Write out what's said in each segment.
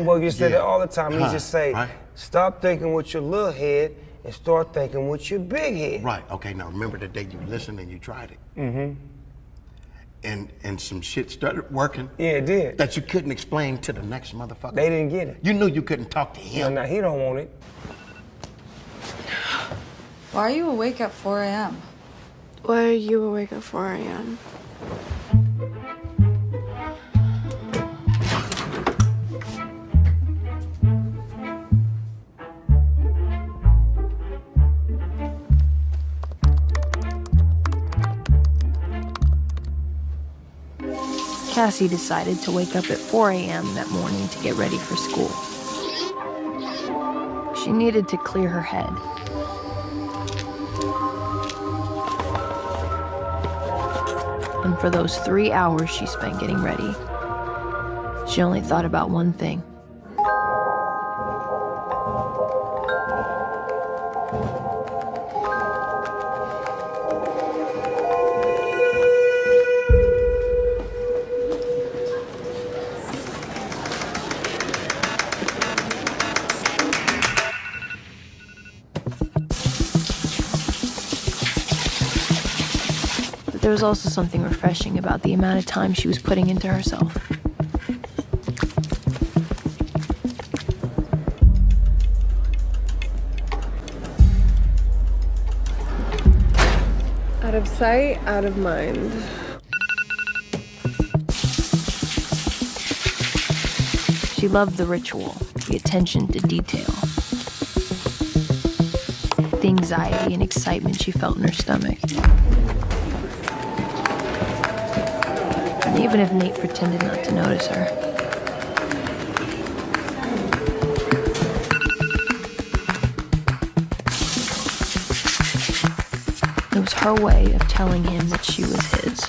Well, you say that all the time. You just say, stop thinking with your little head and start thinking with your big head. Right, okay, now remember the day you listened and you tried it? And some shit started working. Yeah, it did. That you couldn't explain to the next motherfucker. They didn't get it. You knew you couldn't talk to him. No, he don't want it. Why are you awake at 4 a.m.? Why are you awake at 4 a.m.? Cassie decided to wake up at 4 a.m. that morning to get ready for school. She needed to clear her head. And for those 3 hours she spent getting ready, she only thought about one thing. There was also something refreshing about the amount of time she was putting into herself. Out of sight, out of mind. She loved the ritual, the attention to detail, the anxiety and excitement she felt in her stomach. Even if Nate pretended not to notice her. It was her way of telling him that she was his.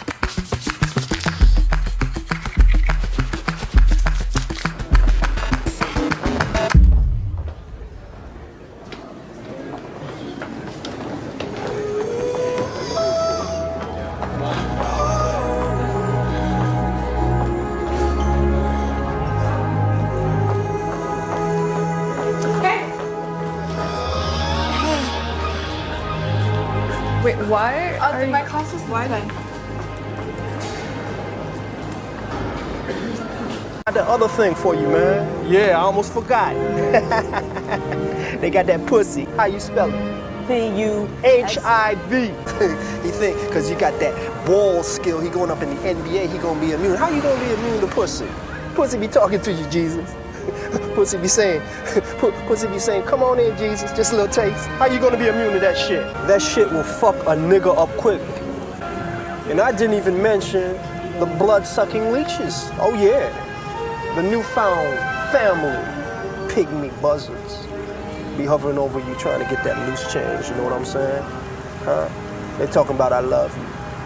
Wait, why? My class is why then? Got the other thing for you, man. Yeah, I almost forgot. They got that pussy. How you spell it? P-U-H-I-V. He think, because you got that ball skill, he going up in the NBA, he gonna be immune. How you gonna be immune to pussy? Pussy be talking to you, Jesus. Pussy be saying, come on in, Jesus, just a little taste. How you gonna be immune to that shit? That shit will fuck a nigga up quick. And I didn't even mention the blood-sucking leeches. Oh yeah, the newfound family, pygmy buzzards. Be hovering over you trying to get that loose change, you know what I'm saying? Huh? They talking about I love you.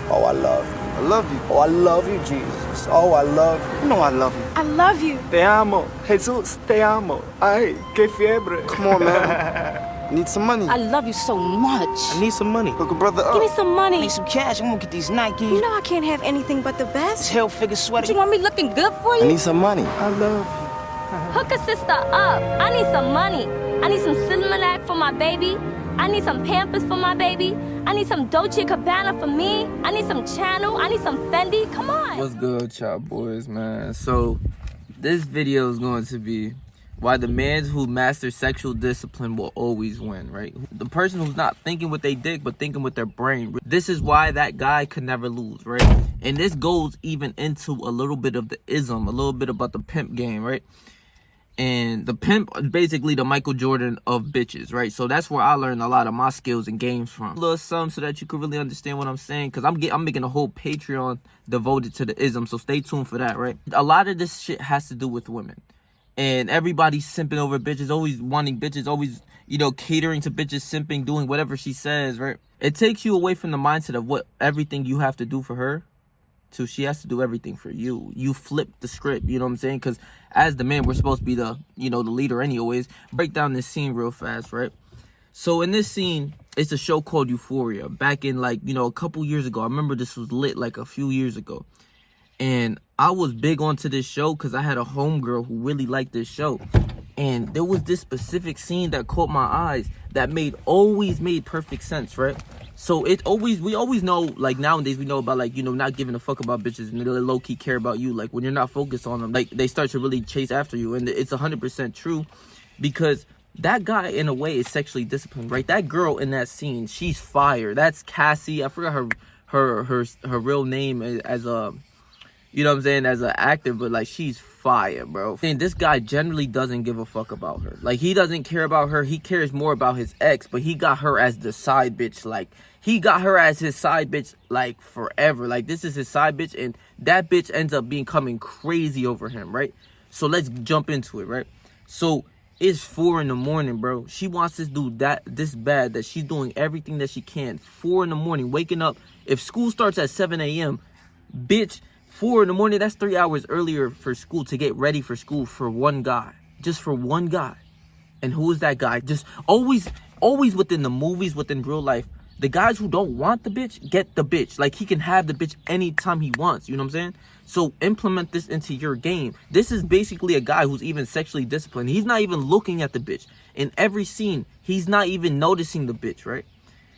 Oh, I love you. I love you. Oh, I love you, Jesus. Oh, I love you. You know I love you. I love you. Te amo. Jesus, te amo. Ay, que fiebre. Come on, man. Need some money. I love you so much. I need some money. Hook a brother up. Give me some money. I need some cash. I'm gonna get these Nikes. You know I can't have anything but the best. Tail figure sweater. You want me looking good for you? I need some money. I love you. Hook a sister up. I need some money. I need some Similac for my baby. I need some Pampers for my baby. I need some Dolce & Gabbana for me. I need some Channel. I need some Fendi. Come on. What's good, y'all boys, man? So, this video is going to be why the man who masters sexual discipline will always win, right? The person who's not thinking with their dick, but thinking with their brain. This is why that guy could never lose, right? And this goes even into a little bit of the ism, a little bit about the pimp game, right? And the pimp is basically the Michael Jordan of bitches, right? So that's where I learned a lot of my skills and games from. A little sum so that you can really understand what I'm saying, because I'm making a whole Patreon devoted to the ism, so stay tuned for that, right? A lot of this shit has to do with women. And everybody's simping over bitches, always wanting bitches, always, you know, catering to bitches, simping, doing whatever she says, right? It takes you away from the mindset of what everything you have to do for her to she has to do everything for you. You flip the script, you know what I'm saying? Because as the man, we're supposed to be the, you know, the leader anyways. Break down this scene real fast, right? So in this scene, it's a show called Euphoria. Back in, like, you know, a couple years ago. I remember this was lit like a few years ago. And I was big onto this show because I had a homegirl who really liked this show. And there was this specific scene that caught my eyes that always made perfect sense, right? So we always know, like nowadays we know about like, you know, not giving a fuck about bitches and they low-key care about you. Like when you're not focused on them, like they start to really chase after you. And it's 100% true because that guy in a way is sexually disciplined, right? That girl in that scene, she's fire. That's Cassie. I forgot her real name as a, you know what I'm saying, as an actor, but like she's fire, bro. And this guy generally doesn't give a fuck about her. Like he doesn't care about her. He cares more about his ex, but he got her as the side bitch. Like he got her as his side bitch like forever. Like this is his side bitch, and that bitch ends up becoming crazy over him, right? So let's jump into it, right? So it's 4 a.m, bro. She wants this dude this bad that she's doing everything that she can. 4 a.m, waking up. If school starts at 7 a.m, bitch, 4 a.m, that's 3 hours earlier for school to get ready for school for one guy. Just for one guy. And who is that guy? Just always within the movies, within real life, the guys who don't want the bitch, get the bitch. Like he can have the bitch anytime he wants. You know what I'm saying? So implement this into your game. This is basically a guy who's even sexually disciplined. He's not even looking at the bitch. In every scene, he's not even noticing the bitch, right?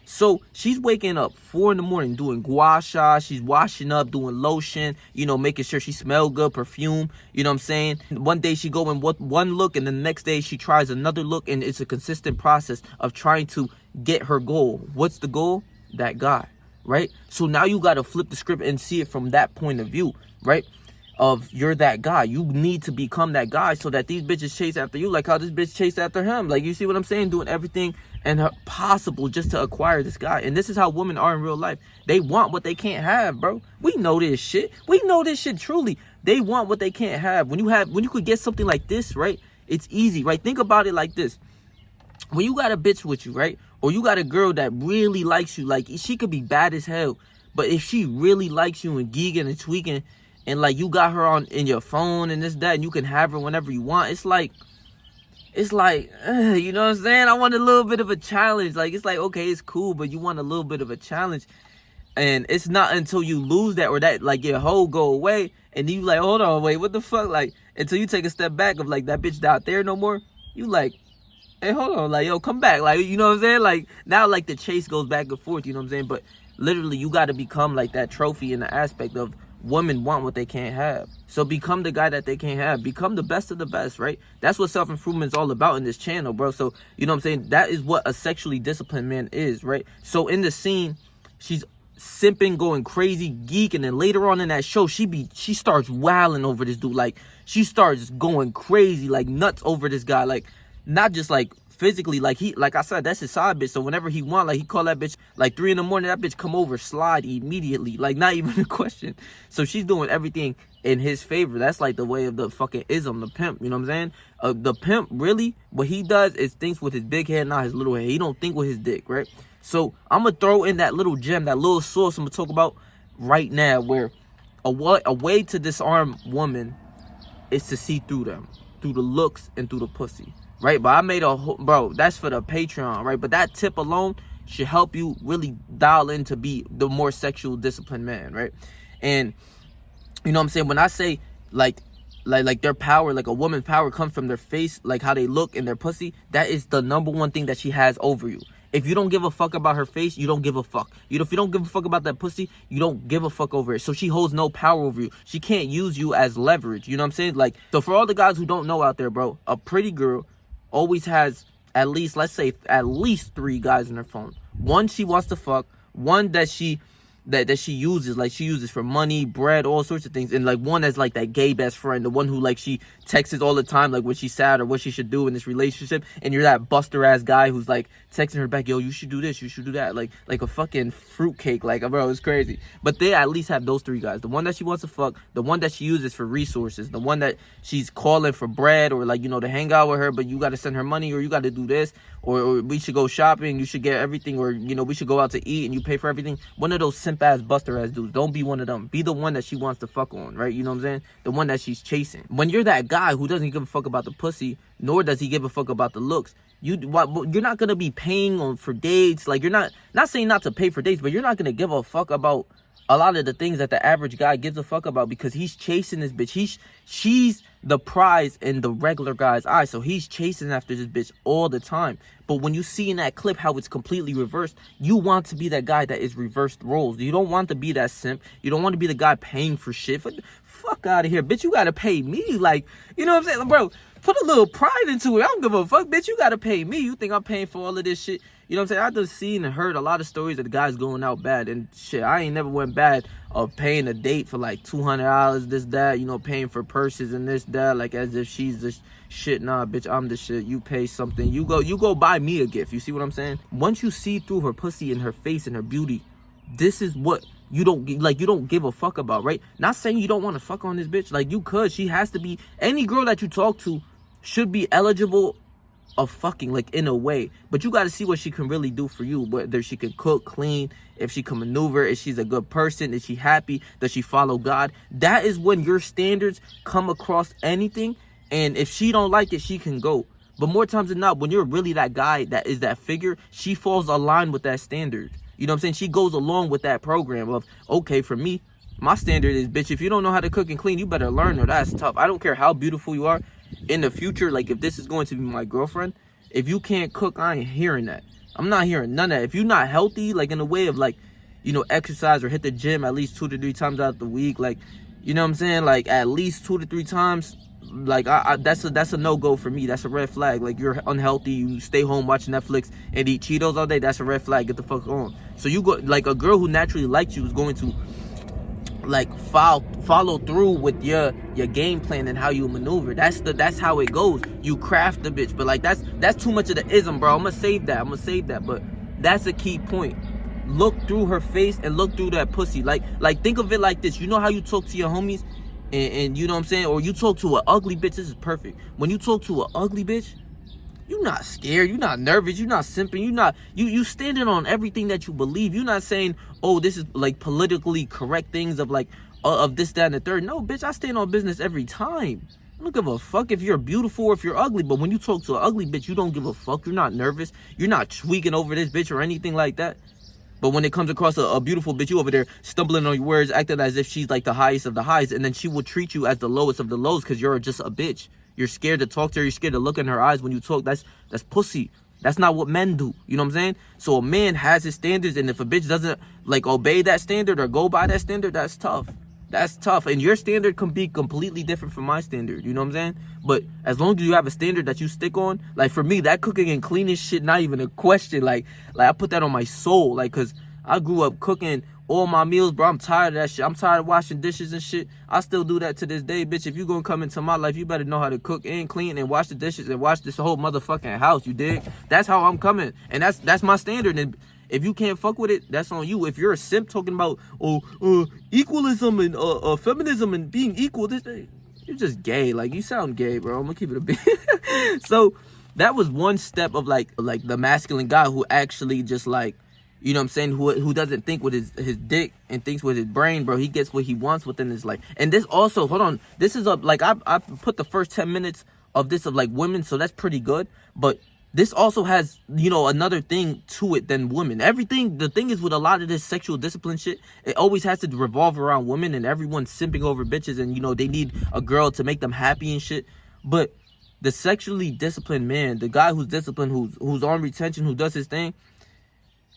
So she's waking up 4 a.m, doing gua sha. She's washing up, doing lotion, you know, making sure she smells good, perfume. You know what I'm saying? One day she go in one look, and the next day she tries another look, and it's a consistent process of trying to get her goal. What's the goal? That guy, right? So now you got to flip the script and see it from that point of view, right? Of you're that guy. You need to become that guy so that these bitches chase after you like how this bitch chased after him. Like, you see what I'm saying? Doing everything and possible just to acquire this guy. And this is how women are in real life. They want what they can't have, bro. We know this shit. We know this shit truly. They want what they can't have. When you could get something like this, right? It's easy, right? Think about it like this. When you got a bitch with you, right? Or you got a girl that really likes you, like she could be bad as hell, but if she really likes you and geeking and tweaking, and like you got her on in your phone and this, that, and you can have her whenever you want, it's like, you know what I'm saying? I want a little bit of a challenge. Like, it's like, okay, it's cool, but you want a little bit of a challenge. And it's not until you lose that or that, like, your hoe go away, and you like, hold on, wait, what the fuck? Like, until you take a step back of like, that bitch not there no more, you like, hey, hold on, like, yo, come back. Like, you know what I'm saying? Like, now, like, the chase goes back and forth, you know what I'm saying? But literally, you got to become like that trophy in the aspect of women want what they can't have. So become the guy that they can't have. Become the best of the best, right? That's what self-improvement is all about in this channel, bro. So, you know what I'm saying? That is what a sexually disciplined man is, right? So in the scene, she's simping, going crazy, geek, and then later on in that show, she starts wilding over this dude. Like, she starts going crazy, like nuts over this guy. Like, not just like physically, like I said, that's his side bitch. So whenever he want, like, he call that bitch like 3 a.m, that bitch come over, slide immediately, like not even a question. So she's doing everything in his favor. That's like the way of the fucking ism, the pimp. You know what I'm saying? The pimp, really, what he does is thinks with his big head, not his little head. He don't think with his dick, right? So I'm gonna throw in that little gem, that little source I'm gonna talk about right now, where a way to disarm women is to see through them, through the looks and through the pussy. Right, but I made bro, that's for the Patreon, right? But that tip alone should help you really dial in to be the more sexual disciplined man, right? And you know what I'm saying? When I say like their power, like a woman's power comes from their face, like how they look and their pussy, that is the number one thing that she has over you. If you don't give a fuck about her face, you don't give a fuck. You know, if you don't give a fuck about that pussy, you don't give a fuck over it. So she holds no power over you. She can't use you as leverage. You know what I'm saying? Like, so for all the guys who don't know out there, bro, a pretty girl always has at least, let's say, at least 3 guys on her phone. One she wants to fuck, one that she uses, like she uses for money, bread, all sorts of things, and like one that's like that gay best friend, the one who like she texts all the time, like when she's sad or what she should do in this relationship, and you're that buster ass guy who's like texting her back, yo, you should do this, you should do that, like a fucking fruitcake, like, bro, it's crazy. But they at least have those 3 guys: the one that she wants to fuck, the one that she uses for resources, the one that she's calling for bread or like, you know, to hang out with her, but you got to send her money, or you got to do this, or we should go shopping, you should get everything, or, you know, we should go out to eat and you pay for everything. One of those simp ass buster ass dudes. Don't be one of them. Be the one that she wants to fuck on, right? You know what I'm saying? The one that she's chasing. When you're that guy who doesn't give a fuck about the pussy, nor does he give a fuck about the looks, you're not gonna be paying for dates. Like, you're not saying not to pay for dates, but you're not gonna give a fuck about a lot of the things that the average guy gives a fuck about, because he's chasing this bitch. She's the prize in the regular guy's eyes, so he's chasing after this bitch all the time. But when you see in that clip how it's completely reversed, you want to be that guy that is reversed roles. You don't want to be that simp. You don't want to be the guy paying for shit. Fuck out of here, bitch. You gotta pay me. Like, you know what I'm saying, bro? Put a little pride into it. I don't give a fuck, bitch. You gotta pay me. You think I'm paying for all of this shit? You know what I'm saying? I just seen and heard a lot of stories of the guys going out bad, and shit, I ain't never went bad of paying a date for like $200, this, that, you know, paying for purses and this, that, like as if she's the shit. Nah, bitch, I'm the shit. You pay something. You go buy me a gift. You see what I'm saying? Once you see through her pussy and her face and her beauty, this is what you don't give a fuck about, right? Not saying you don't want to fuck on this bitch. Like, you could. She has to be. Any girl that you talk to should be eligible of fucking, like, in a way. But you got to see what she can really do for you. Whether she can cook, clean, if she can maneuver, if she's a good person, is she happy, does she follow God? That is when your standards come across anything. And if she don't like it, she can go. But more times than not, when you're really that guy that is that figure, she falls aligned with that standard. You know what I'm saying? She goes along with that program of, okay, for me, my standard is, bitch, if you don't know how to cook and clean, you better learn, or that's tough. I don't care how beautiful you are. In the future, like, if this is going to be my girlfriend, if you can't cook, I ain't hearing that. I'm not hearing none of that. If you're not healthy, like, in a way of, like, you know, exercise or hit the gym at least 2 to 3 times out the week, like, you know what I'm saying? Like, at least 2 to 3 times, like, that's a no-go for me. That's a red flag. Like, you're unhealthy, you stay home, watch Netflix, and eat Cheetos all day, that's a red flag. Get the fuck on. So you go, like, a girl who naturally likes you is going to, like, follow through with your game plan and how you maneuver. That's how it goes. You craft the bitch. But, like, that's too much of the ism, bro. I'm gonna save that. But that's a key point. Look through her face and look through that pussy. Like think of it like this. You know how you talk to your homies and you know what I'm saying? Or you talk to an ugly bitch. This is perfect. When you talk to an ugly bitch, you're not scared, you're not nervous, you're not simping, you standing on everything that you believe. You're not saying, oh, this is like politically correct things of like of this, that, and the third. No, bitch, I stand on business every time. I don't give a fuck if you're beautiful or if you're ugly. But when you talk to an ugly bitch, you don't give a fuck. You're not nervous, you're not tweaking over this bitch or anything like that. But when it comes across a beautiful bitch, you over there stumbling on your words, acting as if she's like the highest of the highs, and then she will treat you as the lowest of the lows because you're just a bitch. You're scared to talk to her. You're scared to look in her eyes when you talk. That's pussy. That's not what men do. You know what I'm saying? So a man has his standards, and if a bitch doesn't, like, obey that standard or go by that standard, that's tough. That's tough. And your standard can be completely different from my standard. You know what I'm saying? But as long as you have a standard that you stick on, like, for me, that cooking and cleaning shit, not even a question. Like I put that on my soul. Like, because I grew up cooking all my meals, bro. I'm tired of that shit. I'm tired of washing dishes and shit. I still do that to this day, bitch. If you gonna come into my life, you better know how to cook and clean and wash the dishes and wash this whole motherfucking house, you dig? That's how I'm coming. And that's my standard. And if you can't fuck with it, that's on you. If you're a simp talking about, equalism and feminism and being equal, you're just gay. Like, you sound gay, bro. I'm gonna keep it a bit. So that was one step of like the masculine guy who actually just, like, you know what I'm saying, who doesn't think with his dick and thinks with his brain, bro. He gets what he wants within his life. And this also, hold on, this is like, I put the first 10 minutes of this of like women, so that's pretty good. But this also has, you know, another thing to it than women. The thing is with a lot of this sexual discipline shit, it always has to revolve around women, and everyone's simping over bitches, and, you know, they need a girl to make them happy and shit. But the sexually disciplined man, the guy who's disciplined, who's on retention, who does his thing,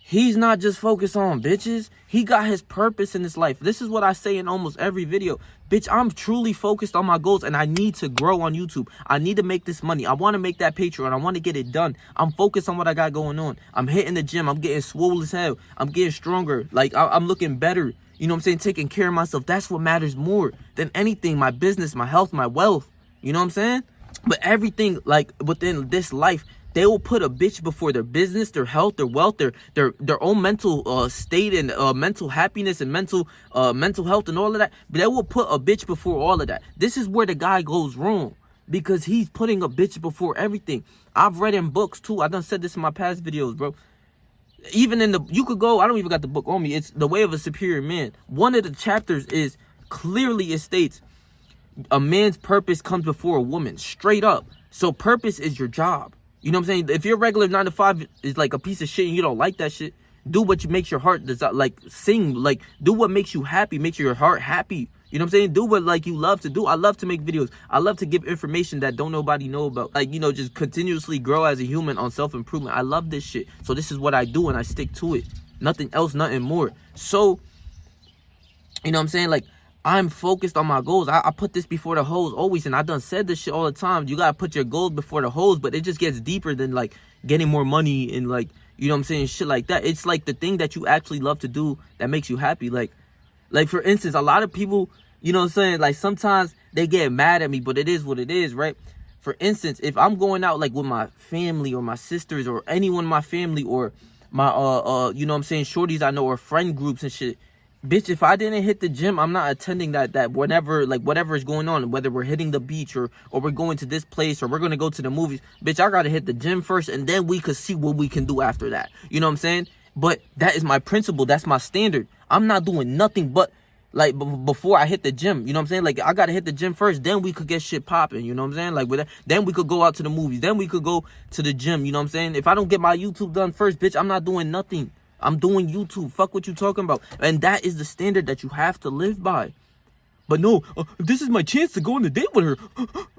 he's not just focused on bitches. He got his purpose in his life. This is what I say in almost every video. Bitch, I'm truly focused on my goals, and I need to grow on YouTube. I need to make this money. I want to make that Patreon. I want to get it done. I'm focused on what I got going on. I'm hitting the gym. I'm getting swole as hell. I'm getting stronger. Like, I'm looking better. You know what I'm saying? Taking care of myself. That's what matters more than anything. My business, my health, my wealth. You know what I'm saying? But everything, like, within this life, they will put a bitch before their business, their health, their wealth, their own mental state and mental happiness and mental health and all of that. But they will put a bitch before all of that. This is where the guy goes wrong, because he's putting a bitch before everything. I've read in books too. I done said this in my past videos, bro. Even in you could go, I don't even got the book on me. It's The Way of a Superior Man. One of the chapters is clearly, it states, a man's purpose comes before a woman, straight up. So purpose is your job. You know what I'm saying? If your regular 9 to 5 is like a piece of shit and you don't like that shit, Do what makes your heart desire, like sing, like do what makes you happy, makes your heart happy. You know what I'm saying? Do what like you love to do. I love to make videos. I love to give information that don't nobody know about. Like, you know, just continuously grow as a human on self-improvement. I love this shit. So this is what I do and I stick to it. Nothing else, nothing more. So, you know what I'm saying? Like, I'm focused on my goals. I put this before the hoes always, and I done said this shit all the time. You gotta put your goals before the hoes, but it just gets deeper than like getting more money and like, you know what I'm saying, shit like that. It's like the thing that you actually love to do that makes you happy. Like for instance, a lot of people, you know what I'm saying, like sometimes they get mad at me, but it is what it is, right? For instance, if I'm going out like with my family or my sisters or anyone in my family or my you know what I'm saying, shorties I know or friend groups and shit, bitch, if I didn't hit the gym, I'm not attending that whatever, like whatever is going on, whether we're hitting the beach or we're going to this place or we're going to go to the movies, bitch, I got to hit the gym first and then we could see what we can do after that. You know what I'm saying? But that is my principle. That's my standard. I'm not doing nothing but like before I hit the gym. You know what I'm saying? Like I got to hit the gym first, then we could get shit popping. You know what I'm saying? Like with that, then we could go out to the movies, then we could go to the gym. You know what I'm saying? If I don't get my YouTube done first, bitch, I'm not doing nothing. I'm doing YouTube. Fuck what you talking about. And that is the standard that you have to live by. But no, this is my chance to go on a date with her.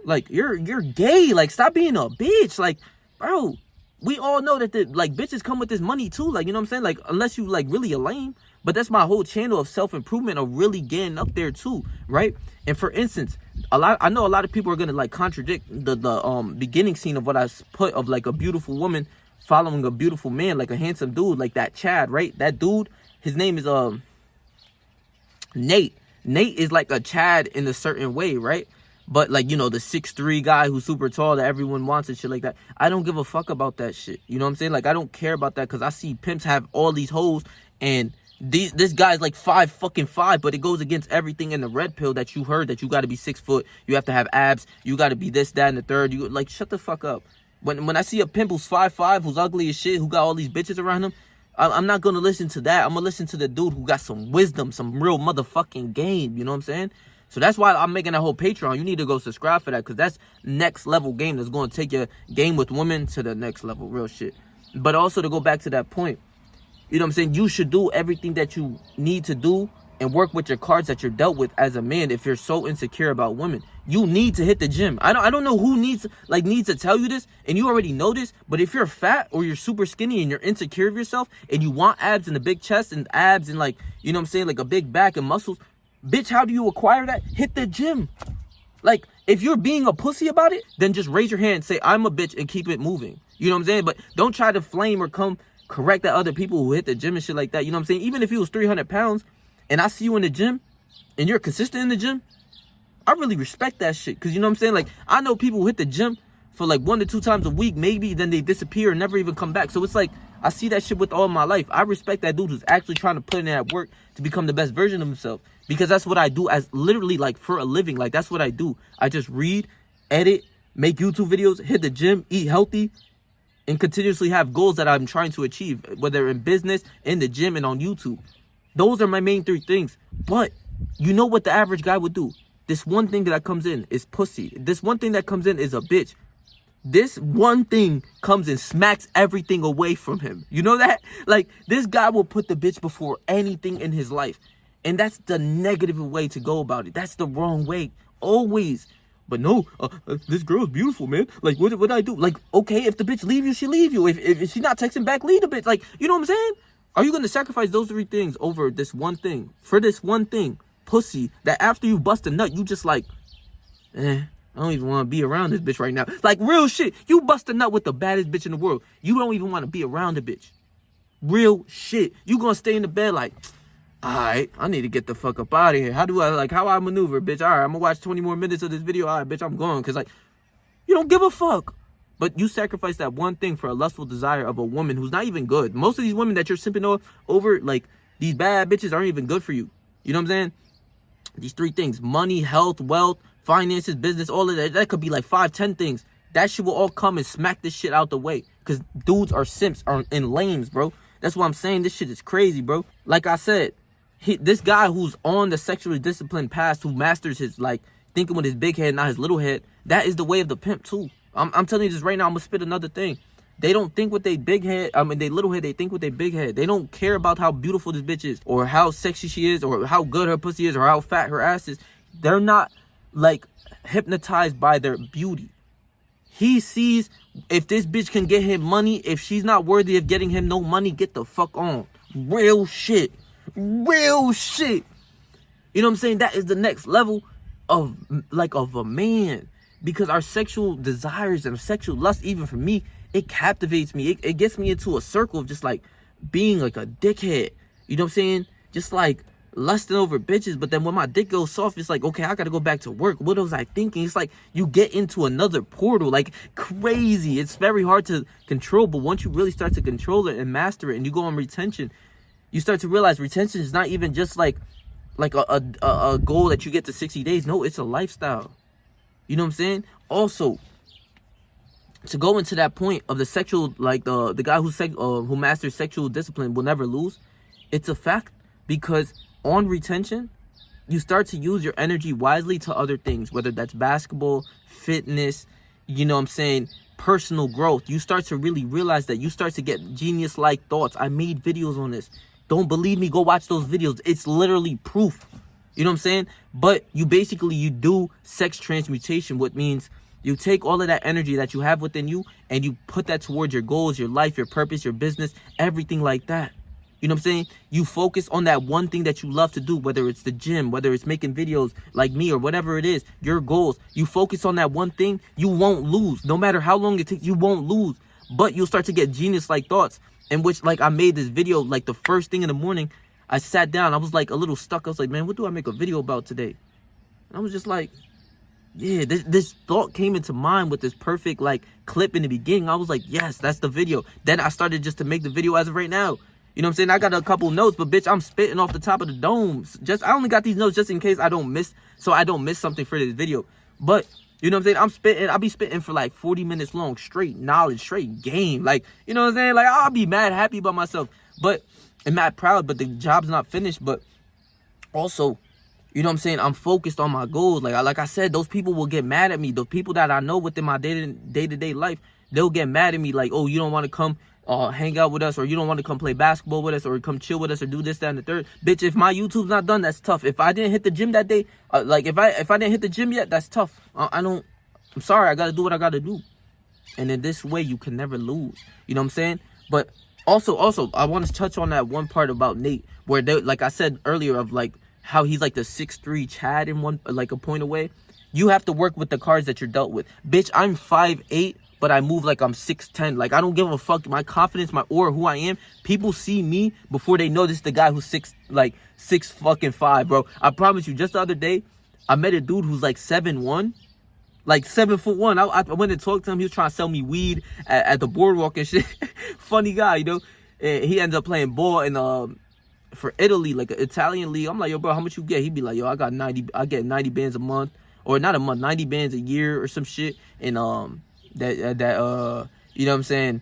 Like, you're gay. Like, stop being a bitch. Like, bro, we all know that like bitches come with this money too. Like, you know what I'm saying? Like, unless you like really a lame. But that's my whole channel of self-improvement of really getting up there too, right? And for instance, I know a lot of people are gonna like contradict the beginning scene of what I put of like a beautiful woman following a beautiful man, like a handsome dude, like that Chad, right? That dude, his name is Nate. Nate is like a Chad in a certain way, right? But like, you know, the 6'3" guy who's super tall that everyone wants and shit like that. I don't give a fuck about that shit. You know what I'm saying? Like, I don't care about that because I see pimps have all these hoes and this guy's like 5'5", but it goes against everything in the red pill that you heard, that you got to be 6 foot, you have to have abs, you got to be this, that, and the third. You like, shut the fuck up. When I see a pimp who's 5'5", who's ugly as shit, who got all these bitches around him, I'm not gonna listen to that. I'm gonna listen to the dude who got some wisdom, some real motherfucking game. You know what I'm saying? So that's why I'm making that whole Patreon. You need to go subscribe for that because that's next level game that's going to take your game with women to the next level, real shit. But also to go back to that point, you know what I'm saying? You should do everything that you need to do and work with your cards that you're dealt with as a man. If you're so insecure about women, you need to hit the gym. I don't know who needs to tell you this, and you already know this, but if you're fat or you're super skinny and you're insecure of yourself and you want abs and a big chest and abs and like, you know what I'm saying, like a big back and muscles, bitch, how do you acquire that? Hit the gym. Like, if you're being a pussy about it, then just raise your hand and say, I'm a bitch, and keep it moving. You know what I'm saying? But don't try to flame or come correct at other people who hit the gym and shit like that. You know what I'm saying? Even if you was 300 pounds and I see you in the gym and you're consistent in the gym, I really respect that shit. Because, you know what I'm saying? Like, I know people who hit the gym for like 1 to 2 times a week, maybe, then they disappear and never even come back. So it's like, I see that shit with all my life. I respect that dude who's actually trying to put in that work to become the best version of himself. Because that's what I do as literally like for a living. Like, that's what I do. I just read, edit, make YouTube videos, hit the gym, eat healthy, and continuously have goals that I'm trying to achieve, whether in business, in the gym, and on YouTube. Those are my main 3 things. But you know what the average guy would do? This one thing that comes in is pussy. This one thing that comes in is a bitch. This one thing comes and smacks everything away from him. You know that? Like, this guy will put the bitch before anything in his life. And that's the negative way to go about it. That's the wrong way. Always. But no, this girl's beautiful, man. Like, what do I do? Like, okay, if the bitch leave you, she leave you. If she's not texting back, leave the bitch. Like, you know what I'm saying? Are you going to sacrifice those 3 things over this one thing? For this one thing, pussy, that after you bust a nut, you just like, I don't even want to be around this bitch right now. Like, real shit. You bust a nut with the baddest bitch in the world. You don't even want to be around the bitch. Real shit. You going to stay in the bed like, all right, I need to get the fuck up out of here. How I maneuver, bitch? All right, I'm going to watch 20 more minutes of this video. All right, bitch, I'm going. Because, like, you don't give a fuck. But you sacrifice that one thing for a lustful desire of a woman who's not even good. Most of these women that you're simping over, like, these bad bitches aren't even good for you. You know what I'm saying? These 3 things: money, health, wealth, finances, business, all of that. That could be like 5, 10 things. That shit will all come and smack this shit out the way. Because dudes are simps and lames, bro. That's what I'm saying. This shit is crazy, bro. Like I said, this guy who's on the sexually disciplined path, who masters his, like, thinking with his big head, not his little head, that is the way of the pimp, too. I'm telling you this right now. I'm going to spit another thing. They don't think with they big head. I mean, they little head. They think with they big head. They don't care about how beautiful this bitch is, or how sexy she is, or how good her pussy is, or how fat her ass is. They're not like hypnotized by their beauty. He sees if this bitch can get him money. If she's not worthy of getting him no money, get the fuck on. Real shit. Real shit. You know what I'm saying? That is the next level of a man. Because our sexual desires and sexual lust, even for me, it captivates me. It gets me into a circle of just like being like a dickhead. You know what I'm saying? Just like lusting over bitches. But then when my dick goes soft, it's like, okay, I gotta go back to work. What was I thinking? It's like you get into another portal, like crazy. It's very hard to control. But once you really start to control it and master it and you go on retention, you start to realize retention is not even just like a goal that you get to 60 days. No, it's a lifestyle. You know what I'm saying? Also, to go into that point of the sexual, like the guy who masters sexual discipline will never lose. It's a fact, because on retention, you start to use your energy wisely to other things, whether that's basketball, fitness, you know what I'm saying, personal growth. You start to really realize that you start to get genius-like thoughts. I made videos on this. Don't believe me? Go watch those videos. It's literally proof. You know what I'm saying? But you do sex transmutation, which means you take all of that energy that you have within you and you put that towards your goals, your life, your purpose, your business, everything like that. You know what I'm saying? You focus on that one thing that you love to do, whether it's the gym, whether it's making videos like me or whatever it is, your goals. You focus on that one thing, you won't lose. No matter how long it takes, you won't lose. But you'll start to get genius-like thoughts, in which, like, I made this video, like, the first thing in the morning. I sat down, I was like a little stuck. I was like, man, what do I make a video about today? And I was just like, yeah, this thought came into mind with this perfect like clip in the beginning. I was like, yes, that's the video. Then I started just to make the video as of right now. You know what I'm saying? I got a couple notes, but bitch, I'm spitting off the top of the dome. I only got these notes just in case I don't miss something for this video. But you know what I'm saying? I'll be spitting for like 40 minutes long, straight knowledge, straight game. Like, you know what I'm saying? Like, I'll be mad happy about myself. But I'm mad proud, but the job's not finished. But also, you know what I'm saying, I'm focused on my goals. Like I said, those people will get mad at me. The people that I know within my day-to-day life, they'll get mad at me like, oh, you don't want to come hang out with us, or you don't want to come play basketball with us, or come chill with us, or do this, that, and the third. Bitch, if my YouTube's not done, that's tough. If I didn't hit the gym that day, like if I didn't hit the gym yet, that's tough. I'm sorry, I gotta do what I gotta do. And in this way, you can never lose. You know what I'm saying? But also, I want to touch on that one part about Nate, where they, like I said earlier, of like how he's like the 6'3" Chad in one, like a point away. You have to work with the cards that you're dealt with. Bitch, I'm 5'8", but I move like I'm 6'10". Like, I don't give a fuck. My confidence, my aura, who I am. People see me before they know this is the guy who's 6'5", bro. I promise you, just the other day, I met a dude who's like 7'1". Like 7'1". I went and talked to him. He was trying to sell me weed at the boardwalk and shit. Funny guy, you know. And he ended up playing ball in for Italy, like an Italian league. I'm like, yo, bro, how much you get? He'd be like, yo, I get 90 bands a month, or not a month, 90 bands a year or some shit. And that you know what I'm saying?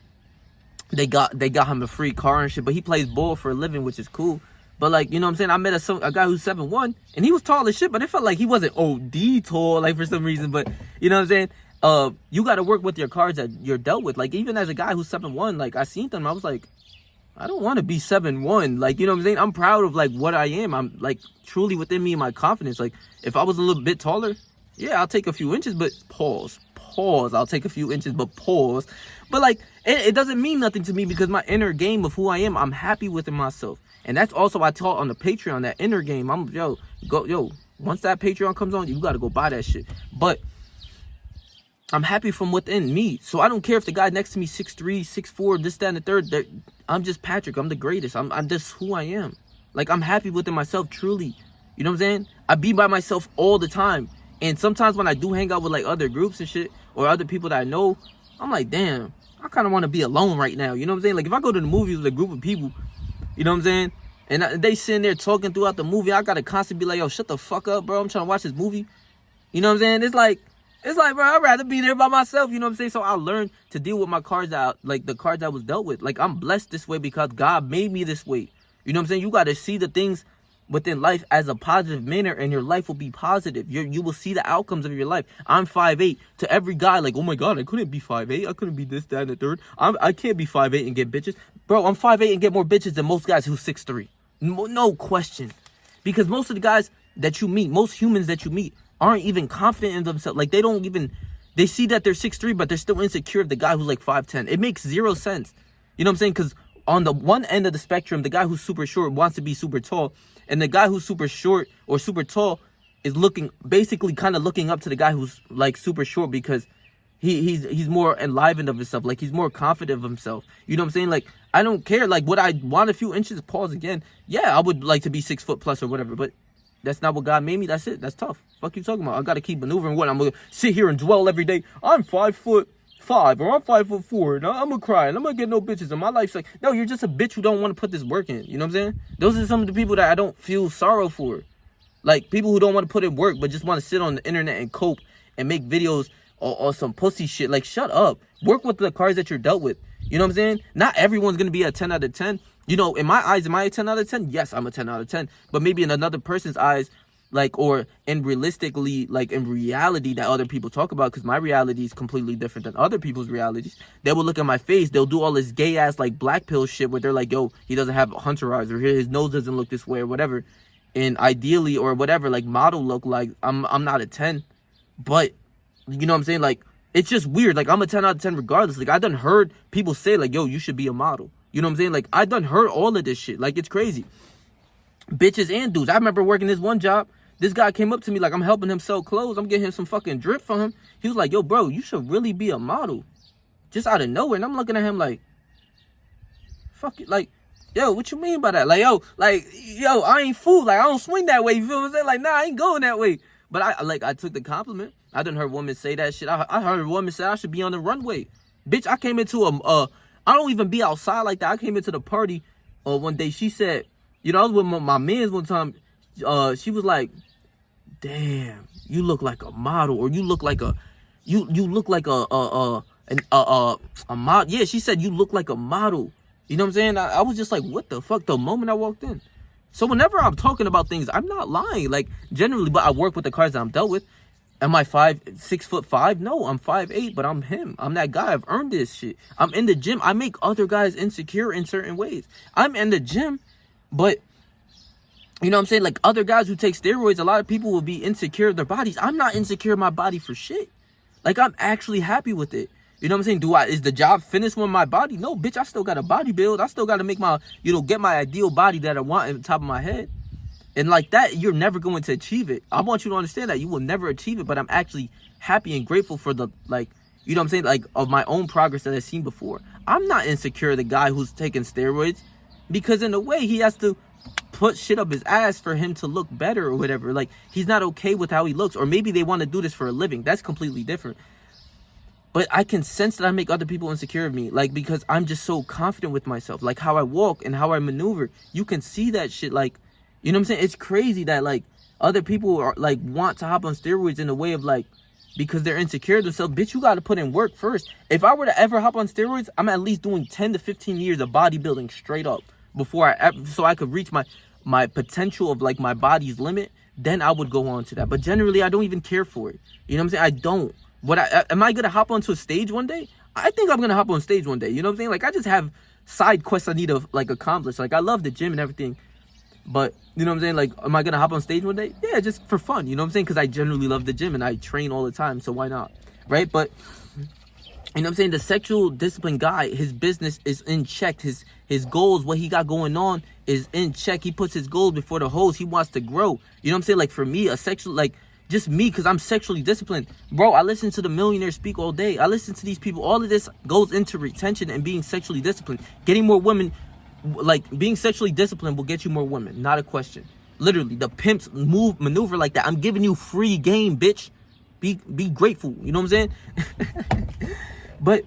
They got him a free car and shit. But he plays ball for a living, which is cool. But like, you know what I'm saying? I met a guy who's 7'1", and he was tall as shit, but it felt like he wasn't OD tall, like, for some reason. But you know what I'm saying? You got to work with your cards that you're dealt with. Like, even as a guy who's 7'1", like, I seen them, I was like, I don't want to be 7'1". Like, you know what I'm saying? I'm proud of like what I am. I'm like truly within me and my confidence. Like, if I was a little bit taller, yeah, I'll take a few inches, but pause. I'll take a few inches, but pause. But like, it doesn't mean nothing to me, because my inner game of who I am, I'm happy within myself. And that's also, I taught on the Patreon, that inner game. Once that Patreon comes on, you got to go buy that shit. But I'm happy from within me. So I don't care if the guy next to me 6'3", 6'4", this, that, and the third. I'm just Patrick. I'm the greatest. I'm just who I am. Like, I'm happy within myself, truly. You know what I'm saying? I be by myself all the time. And sometimes when I do hang out with like other groups and shit, or other people that I know, I'm like, damn, I kind of want to be alone right now. You know what I'm saying? Like, if I go to the movies with a group of people, you know what I'm saying, and they sitting there talking throughout the movie, I gotta constantly be like, yo, shut the fuck up, bro. I'm trying to watch this movie. You know what I'm saying? It's like, bro, I'd rather be there by myself. You know what I'm saying? So I learned to deal with my cards out, like the cards I was dealt with. Like, I'm blessed this way because God made me this way. You know what I'm saying? You got to see the things within life as a positive manner, and your life will be positive. You will see the outcomes of your life. I'm 5'8". To every guy, like, oh my God, I couldn't be 5'8". I couldn't be this, that, and the third. I can't be 5'8" and get bitches. Bro, I'm 5'8" and get more bitches than most guys who's 6'3". No question. Because most of the guys that you meet, most humans that you meet, aren't even confident in themselves. Like, they see that they're 6'3", but they're still insecure of the guy who's like 5'10". It makes zero sense. You know what I'm saying? Because on the one end of the spectrum, the guy who's super short wants to be super tall, and the guy who's super short or super tall is basically kind of looking up to the guy who's like super short, because he's more enlivened of himself. Like, he's more confident of himself. You know what I'm saying? Like, I don't care. Like, would I want a few inches? Pause again. Yeah, I would like to be 6 foot plus or whatever, but that's not what God made me. That's it. That's tough. Fuck you talking about? I gotta keep maneuvering. What? I'm gonna sit here and dwell every day. I'm 5'5" or I'm 5'4", and I'm gonna cry and I'm gonna get no bitches. And my life's like, no, you're just a bitch who don't want to put this work in. You know what I'm saying? Those are some of the people that I don't feel sorrow for. Like, people who don't want to put in work but just want to sit on the internet and cope and make videos or some pussy shit. Like, shut up. Work with the cards that you're dealt with. You know what I'm saying? Not everyone's gonna be a 10 out of 10. You know, in my eyes, am I a 10 out of 10? Yes, I'm a 10 out of 10. But maybe in another person's eyes, like, or in realistically, like, in reality that other people talk about, because my reality is completely different than other people's realities. They will look at my face, they'll do all this gay ass like black pill shit where they're like, yo, he doesn't have hunter eyes, or his nose doesn't look this way, or whatever. And ideally, or whatever, like, model look like, I'm not a 10. But you know what I'm saying? Like, it's just weird. Like, I'm a 10 out of 10 regardless. Like, I done heard people say like, yo, you should be a model. You know what I'm saying? Like, I done heard all of this shit. Like, it's crazy. Bitches and dudes. I remember working this one job. This guy came up to me like, I'm helping him sell clothes. I'm getting him some fucking drip from him. He was like, yo, bro, you should really be a model. Just out of nowhere. And I'm looking at him like, fuck it. Like, yo, what you mean by that? Like, yo, I ain't fool. Like, I don't swing that way. You feel what I'm saying? Like, nah, I ain't going that way. But I took the compliment. I done heard women say that shit. I heard women say I should be on the runway. Bitch, I came into I don't even be outside like that. I came into the party one day. She said, you know, I was with my mans one time. She was like, damn, you look like a model, or you look like you look like a model. Yeah, she said you look like a model. You know what I'm saying? I was just like, what the fuck, the moment I walked in. So whenever I'm talking about things, I'm not lying. Like, generally, but I work with the cards that I'm dealt with. Am I 6'5"? No, I'm 5'8", but I'm him. I'm that guy. I've earned this shit. I'm in the gym. I make other guys insecure in certain ways. I'm in the gym, but you know what I'm saying? Like, other guys who take steroids, a lot of people will be insecure of their bodies. I'm not insecure of my body for shit. Like, I'm actually happy with it. You know what I'm saying? Is the job finished with my body? No, bitch, I still got a body build. I still got to make my, get my ideal body that I want in the top of my head. And like that, you're never going to achieve it. I want you to understand that you will never achieve it, but I'm actually happy and grateful for the, like, you know what I'm saying? Like, of my own progress that I've seen before. I'm not insecure of the guy who's taking steroids, because in a way he has to put shit up his ass for him to look better or whatever. Like, he's not okay with how he looks, or maybe they want to do this for a living. That's completely different. But I can sense that I make other people insecure of me, like, because I'm just so confident with myself, like how I walk and how I maneuver. You can see that shit, like, you know what I'm saying? It's crazy that, like, other people are, like, want to hop on steroids in a way of, like, because they're insecure of themselves. Bitch, you got to put in work first. If I were to ever hop on steroids, I'm at least doing 10 to 15 years of bodybuilding straight up before so I could reach my potential of, like, my body's limit. Then I would go on to that. But generally, I don't even care for it. You know what I'm saying? I don't. Am I going to hop onto a stage one day? I think I'm going to hop on stage one day. You know what I'm saying? Like, I just have side quests I need to, like, accomplish. Like, I love the gym and everything. But, you know what I'm saying? Like, am I going to hop on stage one day? Yeah, just for fun. You know what I'm saying? Because I generally love the gym and I train all the time. So why not? Right? But, you know what I'm saying? The sexual discipline guy, his business is in check. His goals, what he got going on is in check. He puts his goals before the hoes. He wants to grow. You know what I'm saying? Like, for me, just me, because I'm sexually disciplined. Bro, I listen to the millionaires speak all day. I listen to these people. All of this goes into retention and being sexually disciplined. Getting more women, like, being sexually disciplined will get you more women. Not a question. Literally, the pimps maneuver like that. I'm giving you free game, bitch. Be grateful. You know what I'm saying? But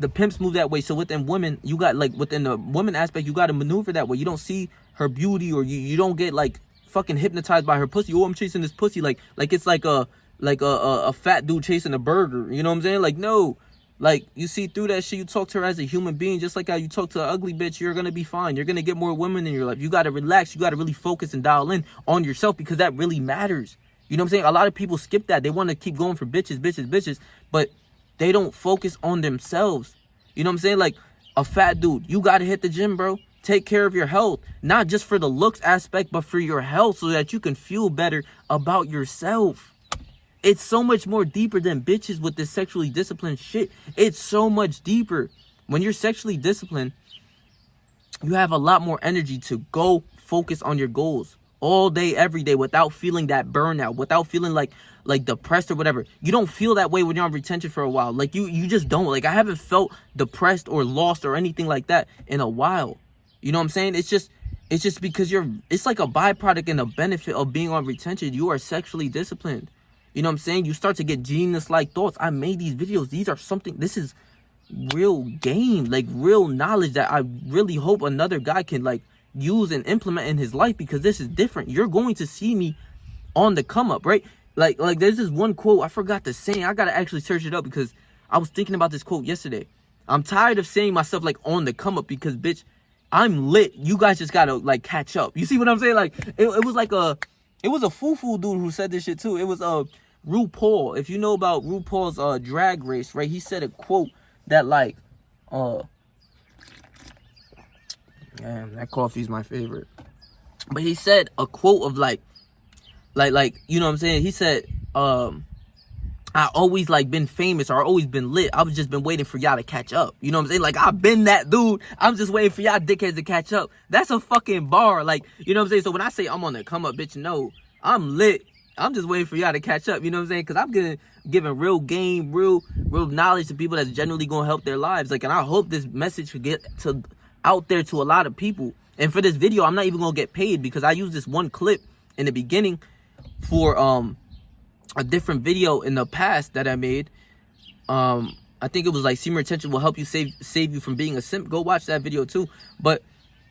the pimps move that way. So within women, you got, like, within the woman aspect, you got to maneuver that way. You don't see her beauty, or you don't get, like, fucking hypnotized by her pussy. Oh, I'm chasing this pussy like it's like a fat dude chasing a burger. You know what I'm saying? Like, no, Like, you see through that shit, you talk to her as a human being, just like how you talk to an ugly bitch, you're gonna be fine. You're gonna get more women in your life. You gotta relax. You gotta really focus and dial in on yourself, because that really matters. You know what I'm saying? A lot of people skip that. They want to keep going for bitches, but they don't focus on themselves. You know what I'm saying? Like, a fat dude, you gotta hit the gym, bro. Take care of your health, not just for the looks aspect, but for your health, so that you can feel better about yourself. It's so much more deeper than bitches with this sexually disciplined shit. It's so much deeper. When you're sexually disciplined, you have a lot more energy to go focus on your goals all day, every day, without feeling that burnout, without feeling like depressed or whatever. You don't feel that way when you're on retention for a while. Like, you just don't. Like, I haven't felt depressed or lost or anything like that in a while. You know what I'm saying? It's just because it's like a byproduct and a benefit of being on retention. You are sexually disciplined. You know what I'm saying? You start to get genius-like thoughts. I made these videos. This is real game, like real knowledge that I really hope another guy can like use and implement in his life, because this is different. You're going to see me on the come up, right? Like there's this one quote, I forgot the saying. I gotta actually search it up, because I was thinking about this quote yesterday. I'm tired of saying myself like on the come up, because bitch, I'm lit. You guys just gotta like catch up. You see what I'm saying? Like it was a foo-foo dude who said this shit too. It was RuPaul. If you know about RuPaul's drag race, right? He said a quote that like man, that coffee's my favorite. But he said a quote of like you know what I'm saying? He said, I always like been famous, or always been lit. I've just been waiting for y'all to catch up. You know what I'm saying? Like, I've been that dude. I'm just waiting for y'all dickheads to catch up. That's a fucking bar. Like, you know what I'm saying? So when I say I'm on the come up, bitch, no, I'm lit. I'm just waiting for y'all to catch up. You know what I'm saying? Because I'm giving real game, real knowledge to people that's genuinely going to help their lives. Like, and I hope this message could get out there to a lot of people. And for this video, I'm not even going to get paid, because I used this one clip in the beginning for a different video in the past that I made. I think it was like semen retention will help you save you from being a simp. Go watch that video too. But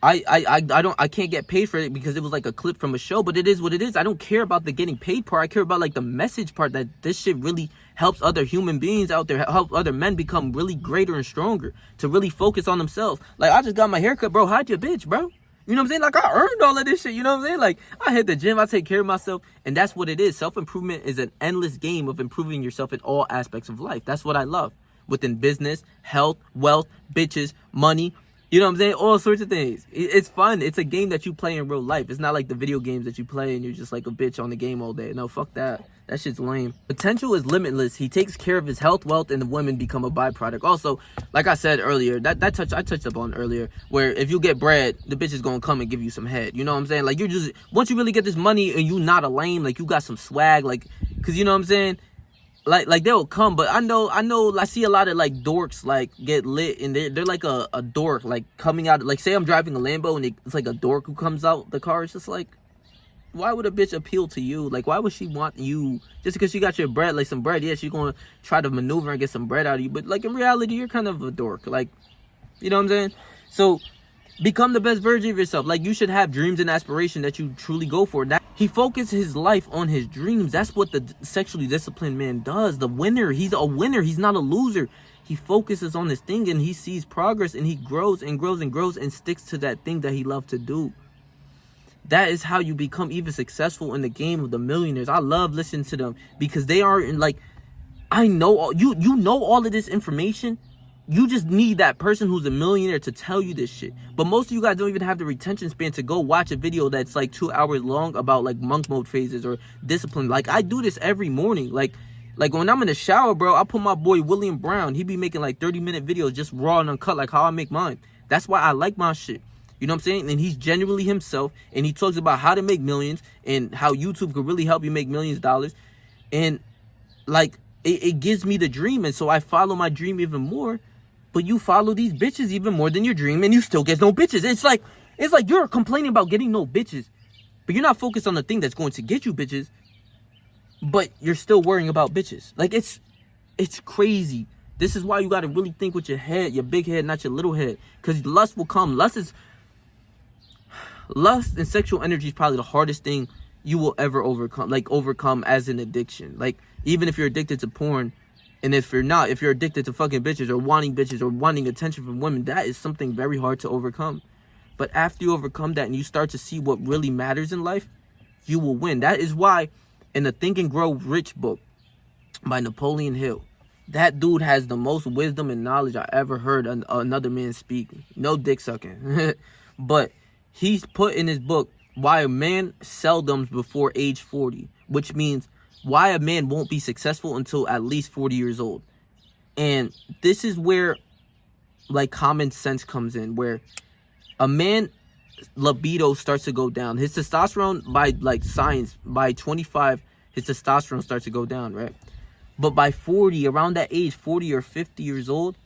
I can't get paid for it, because it was like a clip from a show. But it is what it is. I don't care about the getting paid part. I care about like the message part, that this shit really helps other human beings out there, help other men become really greater and stronger, to really focus on themselves. Like, I just got my haircut, bro. Hide your bitch, bro. You know what I'm saying? Like, I earned all of this shit. You know what I'm saying? Like, I hit the gym. I take care of myself. And that's what it is. Self-improvement is an endless game of improving yourself in all aspects of life. That's what I love. Within business, health, wealth, bitches, money. You know what I'm saying? All sorts of things. It's fun. It's a game that you play in real life. It's not like the video games that you play and you're just like a bitch on the game all day. No, fuck that. That shit's lame. Potential is limitless. He takes care of his health, wealth, and the women become a byproduct. Also, like I said earlier, I touched up on earlier, where if you get bread, the bitch is gonna come and give you some head. You know what I'm saying? Like, once you really get this money and you not a lame, like you got some swag, like, cause you know what I'm saying? Like they'll come, but I know I see a lot of like dorks like get lit, and they're like a dork like coming out. Like, say I'm driving a Lambo and it's like a dork who comes out the car. It's just like, why would a bitch appeal to you? Like, why would she want you just because she got your bread, like some bread? Yeah, she's gonna try to maneuver and get some bread out of you, but like in reality, you're kind of a dork. Like, you know what I'm saying? So become the best version of yourself. Like, you should have dreams and aspiration that you truly go for. That he focuses his life on his dreams. That's what the sexually disciplined man does. The winner. He's a winner. He's not a loser. He focuses on this thing and he sees progress and he grows and grows and grows and sticks to that thing that he loves to do. That is how you become even successful in the game of the millionaires. I love listening to them because they are in like, I know you know all of this information. You just need that person who's a millionaire to tell you this shit. But most of you guys don't even have the retention span to go watch a video that's like 2 hours long about like monk mode phases or discipline. Like, I do this every morning. Like when I'm in the shower, bro, I put my boy William Brown. He be making like 30-minute videos just raw and uncut, like how I make mine. That's why I like my shit. You know what I'm saying? And he's genuinely himself. And he talks about how to make millions and how YouTube could really help you make millions of dollars. And like, it gives me the dream. And so I follow my dream even more. But you follow these bitches even more than your dream, and you still get no bitches. It's like you're complaining about getting no bitches, but you're not focused on the thing that's going to get you bitches, but you're still worrying about bitches. Like, it's crazy. This is why you got to really think with your head, your big head, not your little head, because lust will come. Lust and sexual energy is probably the hardest thing you will ever overcome as an addiction. Like, even if you're addicted to porn, And if you're not, if you're addicted to fucking bitches or wanting attention from women, that is something very hard to overcome. But after you overcome that and you start to see what really matters in life, you will win. That is why in the Think and Grow Rich book by Napoleon Hill, that dude has the most wisdom and knowledge I ever heard another man speak. No dick sucking. But he's put in his book why a man seldoms before age 40, which means why a man won't be successful until at least 40 years old. And this is where like common sense comes in, where a man libido starts to go down. His testosterone, by like science, by 25 his testosterone starts to go down, right? But by 40, around that age, 40 or 50 years old,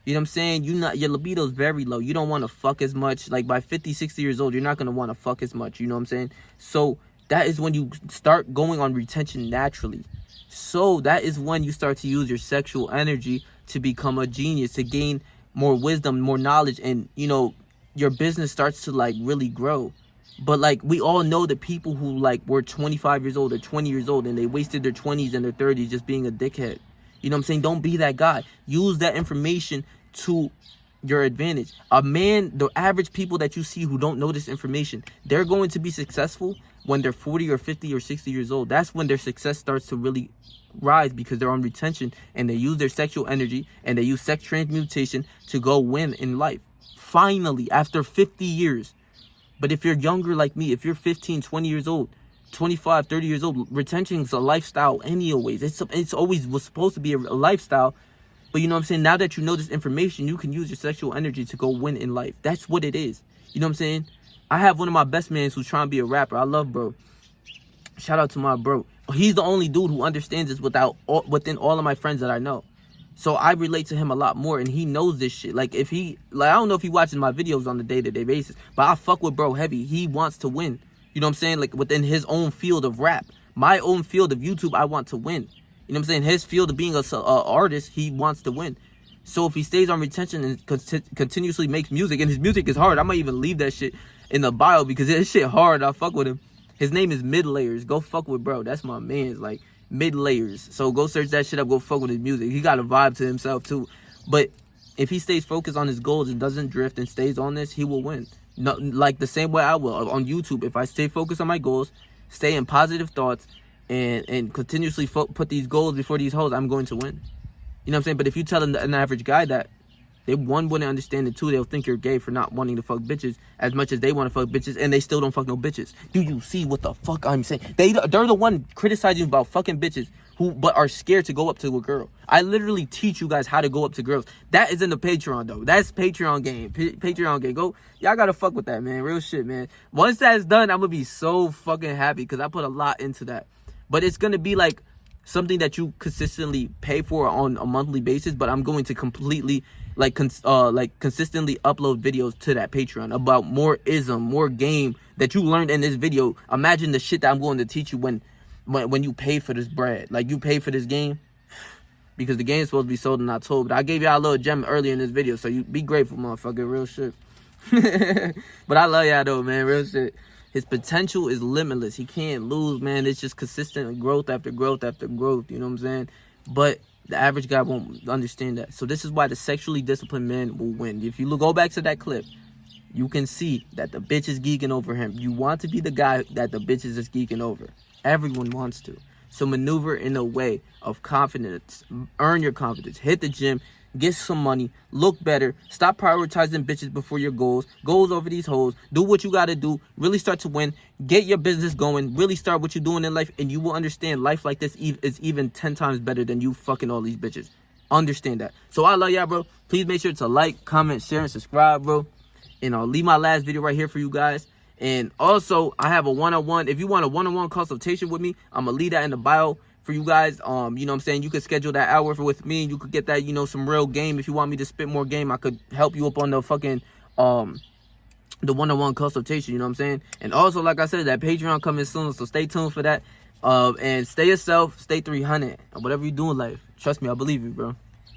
you know what I'm saying, your libido is very low. You don't want to fuck as much. Like by 50, 60 years old, you're not going to want to fuck as much, you know what I'm saying? So that is when you start going on retention naturally. So that is when you start to use your sexual energy to become a genius, to gain more wisdom, more knowledge, and, you know, your business starts to like really grow. But like we all know the people who like were 25 years old or 20 years old and they wasted their 20s and their 30s just being a dickhead. You know what I'm saying? Don't be that guy. Use that information to your advantage. A man, the average people that you see who don't know this information, they're going to be successful when they're 40 or 50 or 60 years old. That's when their success starts to really rise, because they're on retention and they use their sexual energy and they use sex transmutation to go win in life. Finally, after 50 years. But if you're younger like me, if you're 15, 20 years old, 25, 30 years old, retention is a lifestyle anyways. It's always was supposed to be a lifestyle. But you know what I'm saying? Now that you know this information, you can use your sexual energy to go win in life. That's what it is. You know what I'm saying? I have one of my best mans who's trying to be a rapper. I love bro. Shout out to my bro. He's the only dude who understands this within all of my friends that I know. So I relate to him a lot more, and he knows this shit. Like if he, like I don't know if he watches my videos on a day-to-day basis, but I fuck with bro heavy. He wants to win. You know what I'm saying? Like within his own field of rap, my own field of YouTube, I want to win. You know what I'm saying? His field of being a artist, he wants to win. So if he stays on retention and continuously makes music, and his music is hard, I might even leave that shit in the bio because this shit hard. I fuck with him. His name is Mid Layers. Go fuck with bro. That's my man's, like Mid Layers. So go search that shit up. Go fuck with his music. He got a vibe to himself too. But if he stays focused on his goals and doesn't drift and stays on this, he will win. No, like the same way I will on YouTube. If I stay focused on my goals, stay in positive thoughts, and continuously put these goals before these hoes, I'm going to win. You know what I'm saying? But if you tell an average guy that, they one wouldn't understand it, two, they'll think you're gay for not wanting to fuck bitches as much as they want to fuck bitches, and they still don't fuck no bitches. Do you see what the fuck I'm saying? They're the one criticizing you about fucking bitches but are scared to go up to a girl. I literally teach you guys how to go up to girls. That is in the Patreon though. That's Patreon game. Patreon game. Go, y'all gotta fuck with that, man. Real shit, man. Once that's done, I'm gonna be so fucking happy because I put a lot into that. But it's gonna be like something that you consistently pay for on a monthly basis. But I'm going to completely consistently upload videos to that Patreon about more ism, more game that you learned in this video. Imagine the shit that I'm going to teach you when you pay for this bread. Like you pay for this game, because the game is supposed to be sold in October. I gave y'all a little gem earlier in this video, so you be grateful, motherfucker. Real shit. But I love y'all though, man. Real shit. His potential is limitless. He can't lose, man. It's just consistent growth after growth after growth. You know what I'm saying? But the average guy won't understand that. So this is why the sexually disciplined man will win. If you go back to that clip, you can see that the bitch is geeking over him. You want to be the guy that the bitches is geeking over. Everyone wants to. So maneuver in a way of confidence. Earn your confidence. Hit the gym. Get some money. Look better. Stop prioritizing bitches before your goals. Goals over these hoes. Do what you got to do. Really start to win. Get your business going. Really start what you're doing in life. And you will understand life like this is even 10 times better than you fucking all these bitches. Understand that. So I love y'all, bro. Please make sure to like, comment, share, and subscribe, bro. And I'll leave my last video right here for you guys. And also, I have a one-on-one. If you want a one-on-one consultation with me, I'm going to leave that in the bio for you guys. You know what I'm saying? You could schedule that hour with me, and you could get that, you know, some real game. If you want me to spit more game, I could help you up on the fucking, the one-on-one consultation, you know what I'm saying? And also, like I said, that Patreon coming soon, so stay tuned for that. And stay yourself, stay 300, and whatever you do in life. Trust me, I believe you, bro.